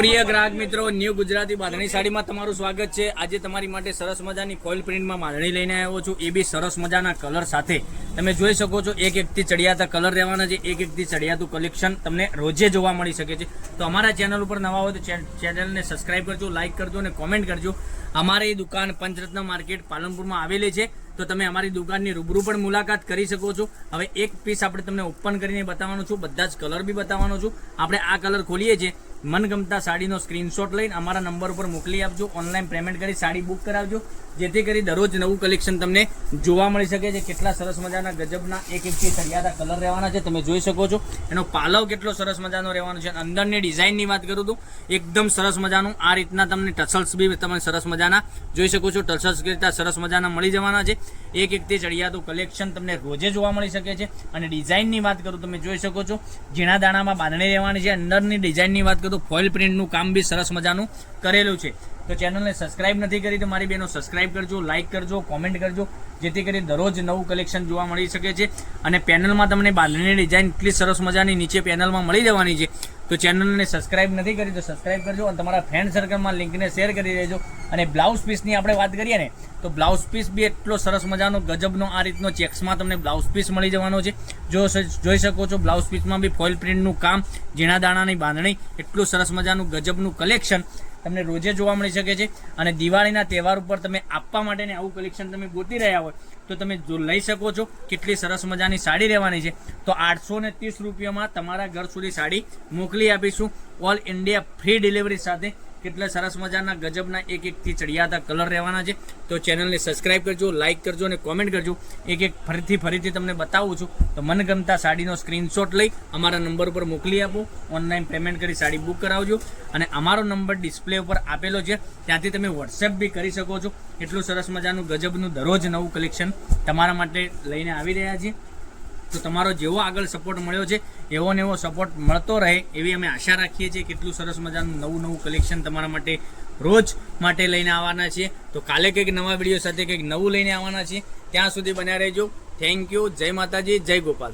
પ્રિય ગ્રાહક મિત્રો, ન્યૂ ગુજરાતી બાંધણી સાડીમાં તમારું સ્વાગત છે। આજે તમારી માટે સરસ મજાની ફોઇલ પ્રિન્ટમાં બાંધણી લઈને આવ્યો છું, એ બી સરસ મજાના કલર સાથે। તમે જોઈ શકો છો એક એકથી ચડિયાતા કલર રહેવાના છે, એક એકથી ચડિયાતું કલેક્શન તમને રોજે જોવા મળી શકે છે। તો અમારા ચેનલ ઉપર નવા હોય તો ચેનલને સબસ્ક્રાઇબ કરજો, લાઇક કરજો અને કોમેન્ટ કરજો। અમારી દુકાન પંચરત્ન માર્કેટ પાલનપુરમાં આવેલી છે, તો તમે અમારી દુકાનની રૂબરૂ પણ મુલાકાત કરી શકો છો। હવે એક પીસ આપણે તમને ઓપન કરીને બતાવવાનો છું, બધા જ કલર બી બતાવવાનો છું। આપણે આ કલર ખોલીએ છીએ, મનગમતા સાડીનો સ્ક્રીનશોટ લઈને અમારા નંબર ઉપર મોકલી આપજો, ઓનલાઈન પેમેન્ટ કરી સાડી બુક કરાવજો, જેથી કરી દરરોજ નવું કલેક્શન તમને જોવા મળી શકે છે। કેટલા સરસ મજાના ગજબના એક એકથી ચડિયાતા કલર રહેવાના છે, તમે જોઈ શકો છો। એનો પાલવ કેટલો સરસ મજાનો રહેવાનો છે। અંદરની ડિઝાઇનની વાત કરું તો એકદમ સરસ મજાનું આ રીતના તમને ટસલ્સ બી તમે સરસ મજાના જોઈ શકો છો, ટસલ્સ કરતા સરસ મજાના મળી જવાના છે। એક એકથી ચડિયાતું કલેક્શન તમને રોજે જોવા મળી શકે છે। અને ડિઝાઇનની વાત કરું તમે જોઈ શકો છો, ઝીણા દાણામાં બાંધણી રહેવાની છે। અંદરની ડિઝાઇનની વાત કરું તો ફોઇલ પ્રિન્ટનું કામ બી સરસ મજાનું કરેલું છે। તો ચેનલને સબસ્ક્રાઇબ નથી કરી તો મારી બહેનો સબસ્ક્રાઇબ કરજો, લાઇક કરજો, કોમેન્ટ કરજો, જેથી કરી દરરોજ નવું કલેક્શન જોવા મળી શકે છે। અને પેનલમાં તમને બાંધણીની ડિઝાઇન એટલી સરસ મજાની નીચે પેનલમાં મળી જવાની છે। તો ચેનલને સબસ્ક્રાઇબ નથી કરી તો સબસ્ક્રાઇબ કરજો અને તમારા ફ્રેન્ડ સર્કલમાં લિંકને શેર કરી દેજો। અને બ્લાઉઝ પીસની આપણે વાત કરીએ ને તો બ્લાઉઝ પીસ બી એટલો સરસ મજાનો ગજબનો આ રીતનો ચેક્સમાં તમને બ્લાઉઝ પીસ મળી જવાનો છે। જોઈ શકો છો બ્લાઉઝ પીસમાં બી ફોઇલ પ્રિન્ટનું કામ, ઝીણા દાણાની બાંધણી, એટલું સરસ મજાનું ગજબનું કલેક્શન તમને રોજે જોવા મળી શકે છે। અને દિવાળીના તહેવાર ઉપર તમે આપવા માટેને આવું કલેક્શન તમે ગોતી રહ્યા હોય તો તમે લઈ શકો છો। કેટલી સરસ મજાની સાડી રહેવાની છે, તો 830 રૂપિયામાં તમારા ઘર સુધી સાડી મોકલી આપીશું, ઓલ ઇન્ડિયા ફ્રી ડિલિવરી સાથે। કેટલા સરસ મજાના ગજબના એક એકથી ચડિયાતા કલર રહેવાના છે। તો ચેનલને સબસ્ક્રાઇબ કરજો, લાઇક કરજો અને કોમેન્ટ કરજો। એક એક ફરીથી તમને બતાવું છું, તો મનગમતા સાડીનો સ્ક્રીનશોટ લઈ અમારા નંબર ઉપર મોકલી આપો, ઓનલાઈન પેમેન્ટ કરી સાડી બુક કરાવજો। અને અમારો નંબર ડિસ્પ્લે ઉપર આપેલો છે, ત્યાંથી તમે વોટ્સએપ બી કરી શકો છો। એટલું સરસ મજાનું ગજબનું દરરોજ નવું કલેક્શન તમારા માટે લઈને આવી રહ્યા છીએ। તો તમારો જેવો આગળ સપોર્ટ મળ્યો છે એવો ને એવો સપોર્ટ મળતો રહે એવી અમે આશા રાખીએ છીએ। કેટલું સરસ મજાનું નવું કલેક્શન તમારા માટે રોજ માટે લઈને આવવાના છીએ। તો કાલે કંઈક નવા વિડીયો સાથે કંઈક નવું લઈને આવવાના છીએ, ત્યાં સુધી બન્યા રહેજો। થેન્ક યુ, જય માતાજી, જય ગોપાલ।